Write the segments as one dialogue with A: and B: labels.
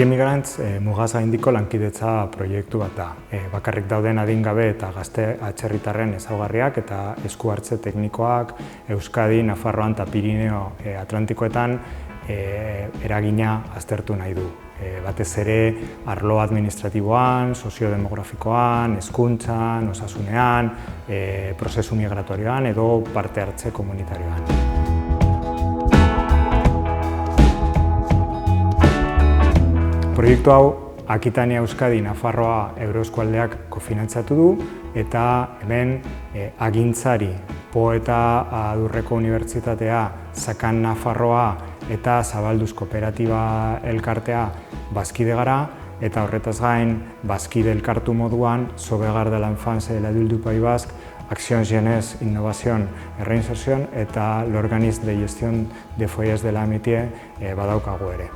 A: Emigrants mugaz gaindiko lankidetza proiektu bat da. Bakarrik dauden adingabe eta gazte atzerritarren ezaugarriak eta esku hartze teknikoak Euskadi, Nafarroan eta Pirineo Atlantikoetan eragina aztertu nahi du. Batez ere arlo administratiboan, soziodemografikoan, hezkuntzan, osasunean, prozesu migratorioan edo parte hartze komunitarioan. Proiektu hau Akitania Euskadi Nafarroa Euroeskualdeak kofinantzatu du eta hemen agintzari Poeta Adurreko Unibertsitatea, Sakan Nafarroa eta Zabalduz Kooperatiba elkartea bazkide gara eta horretaz gain bazkide elkartu moduan Sobegar de la Infancia de l'Adulte du País Basque, Acción Jeunesse, Innovación et Reinserción eta l'Organisme de Gestion de Foyers de l'Amitié badaukagu ere.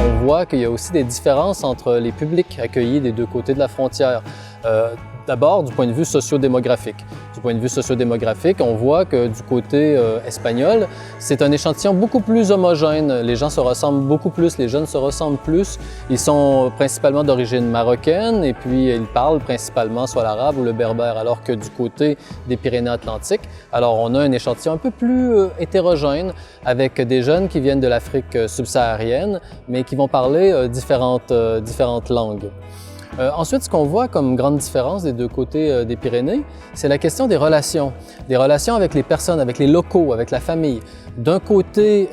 B: On voit qu'il y a aussi des différences entre les publics accueillis des deux côtés de la frontière. D'abord, du point de vue socio-démographique. Du point de vue socio-démographique, on voit que du côté espagnol, c'est un échantillon beaucoup plus homogène. Les gens se ressemblent beaucoup plus, les jeunes se ressemblent plus. Ils sont principalement d'origine marocaine et puis ils parlent principalement soit l'arabe ou le berbère, alors que du côté des Pyrénées-Atlantiques, alors on a un échantillon un peu plus hétérogène avec des jeunes qui viennent de l'Afrique subsaharienne, mais qui vont parler différentes langues. Ensuite, ce qu'on voit comme grande différence des deux côtés des Pyrénées, c'est la question des relations avec les personnes, avec les locaux, avec la famille. D'un côté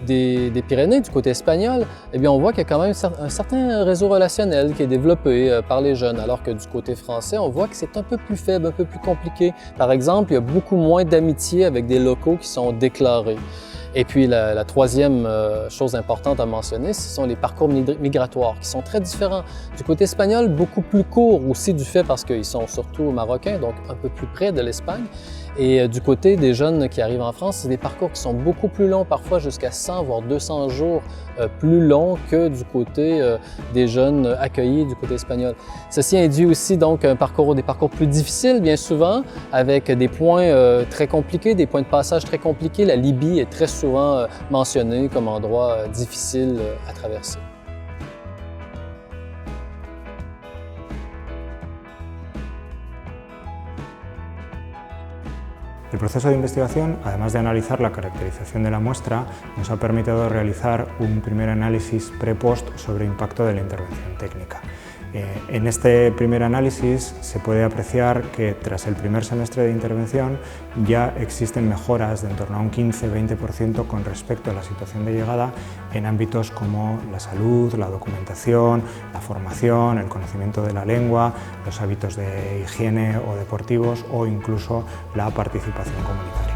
B: des Pyrénées, du côté espagnol, eh bien, on voit qu'il y a quand même un certain réseau relationnel qui est développé par les jeunes, alors que du côté français, on voit que c'est un peu plus faible, un peu plus compliqué. Par exemple, il y a beaucoup moins d'amitié avec des locaux qui sont déclarés. Et puis la troisième chose importante à mentionner, ce sont les parcours migratoires qui sont très différents. Du côté espagnol, beaucoup plus courts aussi du fait parce qu'ils sont surtout marocains, donc un peu plus près de l'Espagne. Et du côté des jeunes qui arrivent en France, c'est des parcours qui sont beaucoup plus longs, parfois jusqu'à 100 voire 200 jours plus longs que du côté des jeunes accueillis du côté espagnol. Ceci induit aussi donc des parcours plus difficiles bien souvent, avec des points très compliqués, des points de passage très compliqués. La Libye est très souvent mentionnée comme endroit difficile à traverser.
A: El proceso de investigación, además de analizar la caracterización de la muestra, nos ha permitido realizar un primer análisis pre-post sobre impacto de la intervención técnica. En este primer análisis se puede apreciar que tras el primer semestre de intervención ya existen mejoras de en torno a un 15-20% con respecto a la situación de llegada en ámbitos como la salud, la documentación, la formación, el conocimiento de la lengua, los hábitos de higiene o deportivos o incluso la participación comunitaria.